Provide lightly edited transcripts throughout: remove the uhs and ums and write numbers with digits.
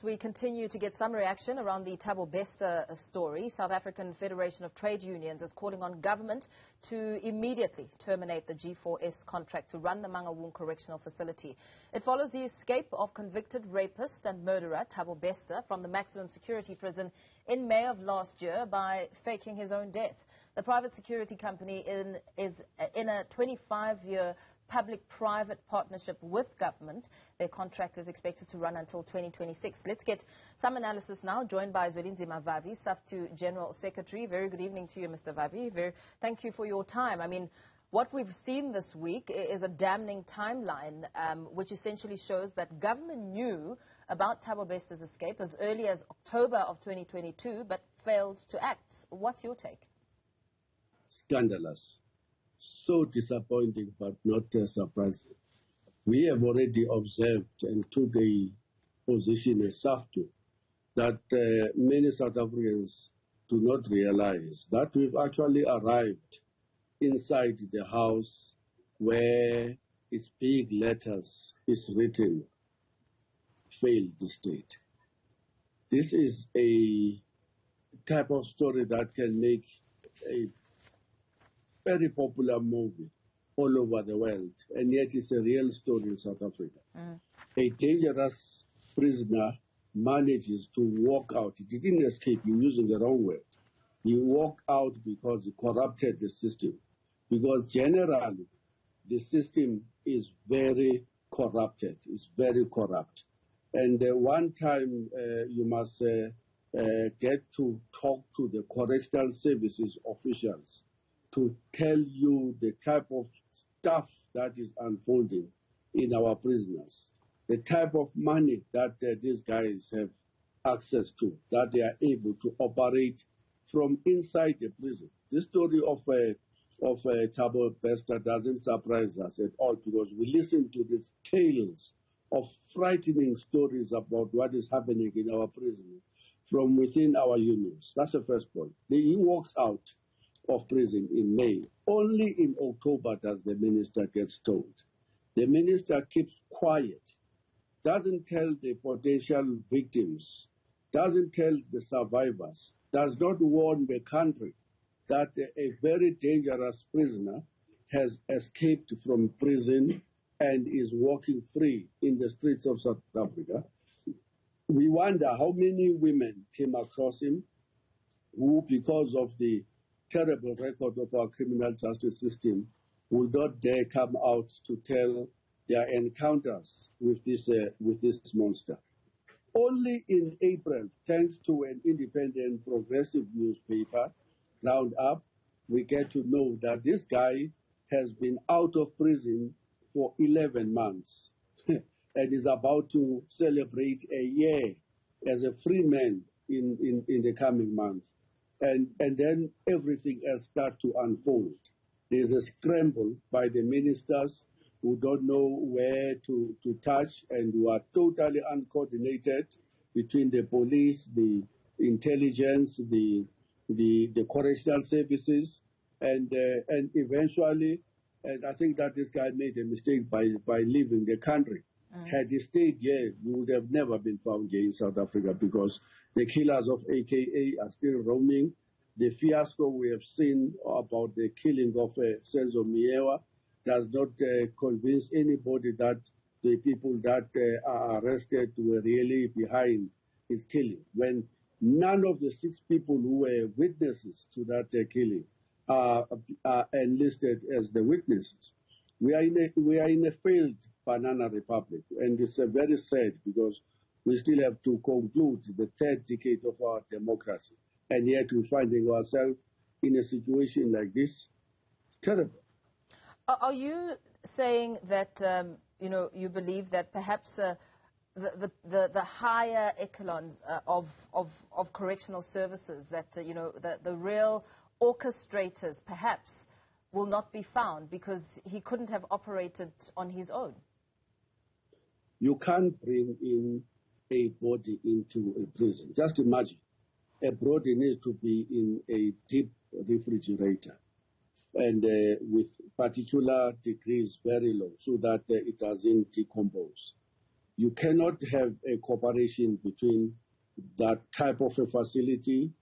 we continue to get some reaction around the Thabo Bester story. South African Federation of Trade Unions is calling on government to immediately terminate the G4S contract to run the Mangaung Correctional Facility. It follows the escape of convicted rapist and murderer Thabo Bester from the maximum security prison in May of last year by faking his own death. The private security company is in a 25-year public-private partnership with government. Their contract is expected to run until 2026. Let's get some analysis now, joined by Zwelinzima Vavi, SAFTU General Secretary. Very good evening to you, Mr. Vavi. Thank you for your time. I mean, what we've seen this week is a damning timeline, which essentially shows that government knew about Thabo Bester's escape as early as October of 2022, but failed to act. What's your take? Scandalous. So disappointing, but not surprising. We have already observed and took a position as SAFTU that many South Africans do not realize that we've actually arrived inside the house where its big letters is written, failed state. This is a type of story that can make a very popular movie all over the world, and yet it's a real story in South Africa. A dangerous prisoner manages to walk out. He didn't escape, you're using the wrong word. He walked out because he corrupted the system. Because generally, the system is very corrupted, it's very corrupt. And one time you must get to talk to the correctional services officials to tell you the type of stuff that is unfolding in our prisoners, the type of money that these guys have access to, that they are able to operate from inside the prison. This story of Thabo Bester doesn't surprise us at all, because we listen to these tales of frightening stories about what is happening in our prisons from within our unions. That's the first point. He walks out of prison in May. Only in October does the minister get told. The minister keeps quiet, doesn't tell the potential victims, doesn't tell the survivors, does not warn the country that a very dangerous prisoner has escaped from prison and is walking free in the streets of South Africa. We wonder how many women came across him who, because of the terrible record of our criminal justice system, will not dare come out to tell their encounters with this monster. Only in April, thanks to an independent progressive newspaper, Roundup, we get to know that this guy has been out of prison for 11 months and is about to celebrate a year as a free man in the coming month. And then everything else starts to unfold. There's a scramble by the ministers who don't know where to touch and who are totally uncoordinated between the police, the intelligence, the correctional services, and eventually, and I think that this guy made a mistake by leaving the country. Had he stayed here, we would have never been found here in South Africa, because the killers of AKA are still roaming. The fiasco we have seen about the killing of Senzo Meyiwa does not convince anybody that the people that are arrested were really behind his killing, when none of the 6 people who were witnesses to that killing are enlisted as the witnesses. We are in a failed banana republic, and it's very sad, because we still have to conclude the 3rd decade of our democracy, and yet we're finding ourselves in a situation like this. Terrible. Are you saying that you believe that perhaps the higher echelons of correctional services, that the real orchestrators perhaps will not be found because he couldn't have operated on his own? You can't bring in a body into a prison. Just imagine, a body needs to be in a deep refrigerator and with particular degrees very low so that it doesn't decompose. You cannot have a cooperation between that type of a facility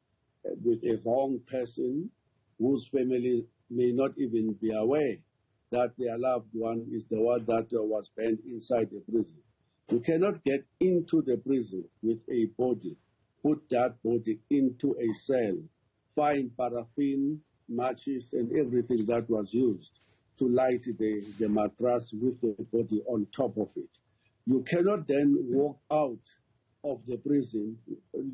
with a wrong person whose family may not even be aware that their loved one is the one that was banned inside the prison. You cannot get into the prison with a body, put that body into a cell, find paraffin, matches, and everything that was used to light the mattress with the body on top of it. You cannot then walk out of the prison,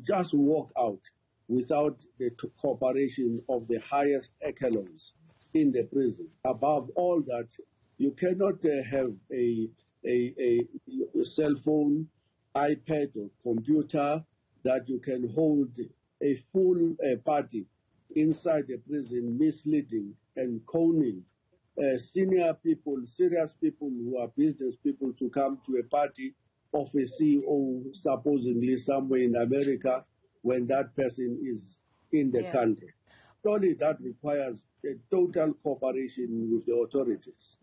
just walk out without the cooperation of the highest echelons in the prison. Above all that, you cannot have a cell phone, iPad, or computer that you can hold a full party inside the prison, misleading and conning senior people, serious people who are business people to come to a party of a CEO supposedly somewhere in America when that person is in the country. Surely that requires a total cooperation with the authorities.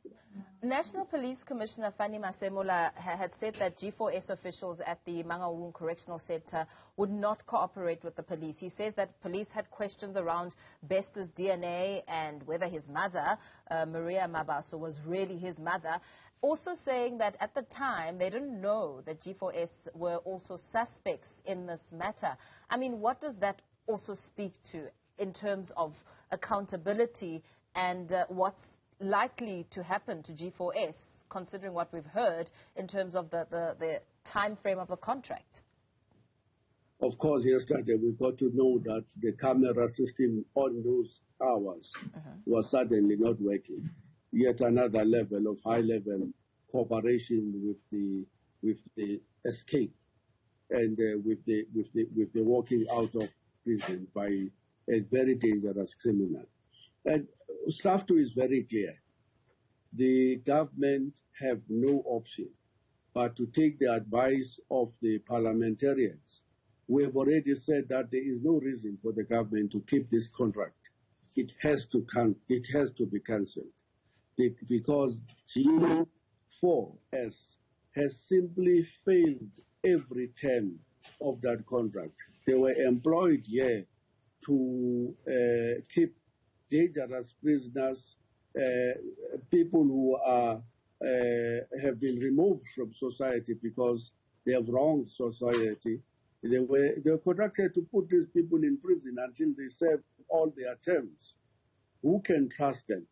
National Police Commissioner Fanny Masemola had said that G4S officials at the Mangaung Correctional Center would not cooperate with the police. He says that police had questions around Bester's DNA and whether his mother, Maria Mabaso, was really his mother. Also saying that at the time they didn't know that G4S were also suspects in this matter. I mean, what does that also speak to in terms of accountability and what's likely to happen to G4S, considering what we've heard in terms of the time frame of the contract? Of course, yesterday we got to know that the camera system on those hours was suddenly not working. Yet another level of high-level cooperation with the escape and with the walking out of prison by a very dangerous criminal. And stuff two is very clear. The government have no option but to take the advice of the parliamentarians. We have already said that there is no reason for the government to keep this contract. It has to be cancelled because G4S has simply failed every term of that contract. They were employed here to keep dangerous prisoners, people who have been removed from society because they have wronged society. They were contracted to put these people in prison until they serve all their terms. Who can trust them?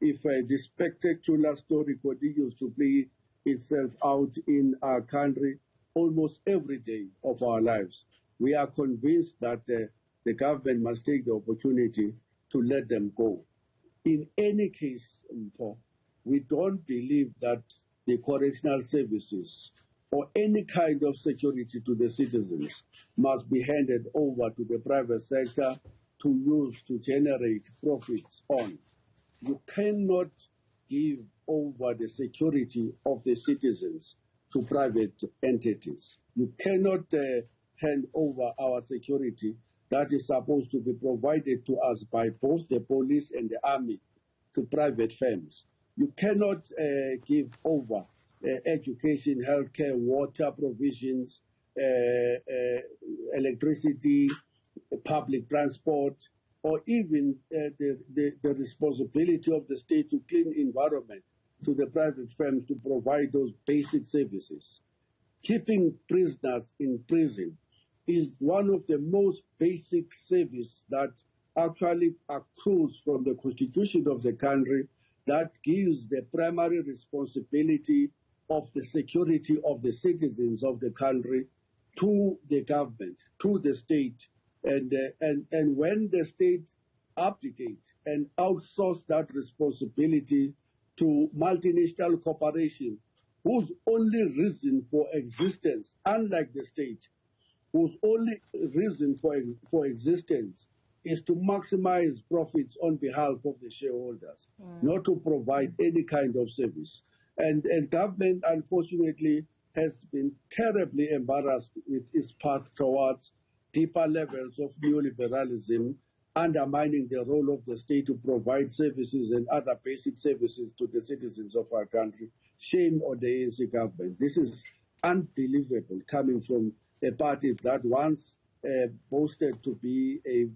If this spectacular story continues to play itself out in our country almost every day of our lives, we are convinced that the government must take the opportunity to let them go. In any case, we don't believe that the correctional services or any kind of security to the citizens must be handed over to the private sector to use to generate profits on. You cannot give over the security of the citizens to private entities. You cannot hand over our security that is supposed to be provided to us by both the police and the army to private firms. You cannot give over education, healthcare, water provisions, electricity, public transport, or even the responsibility of the state to clean environment to the private firms to provide those basic services. Keeping prisoners in prison is one of the most basic services that actually accrues from the constitution of the country that gives the primary responsibility of the security of the citizens of the country to the government, to the state. And when the state abdicate and outsource that responsibility to multinational corporation, whose only reason for existence, unlike the state, whose only reason for existence is to maximize profits on behalf of the shareholders, not to provide any kind of service. And government, unfortunately, has been terribly embarrassed with its path towards deeper levels of neoliberalism, undermining the role of the state to provide services and other basic services to the citizens of our country. Shame on the ANC government. This is unbelievable coming from a party that once boasted to be a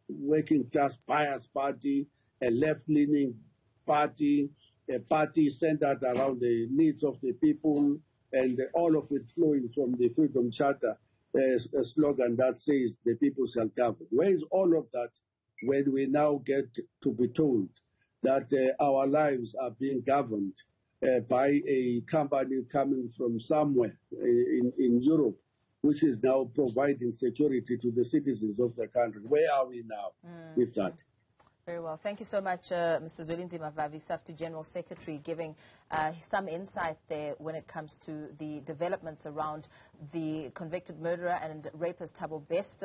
working class bias party, a left-leaning party, a party centered around the needs of the people, and all of it flowing from the Freedom Charter, a slogan that says the people shall govern. Where is all of that when we now get to be told that our lives are being governed by a company coming from somewhere in Europe, which is now providing security to the citizens of the country? Where are we now with that? Very well. Thank you so much, Mr. Zwelinzima Vavi, SAFTU General Secretary, giving some insight there when it comes to the developments around the convicted murderer and rapist Thabo Bester.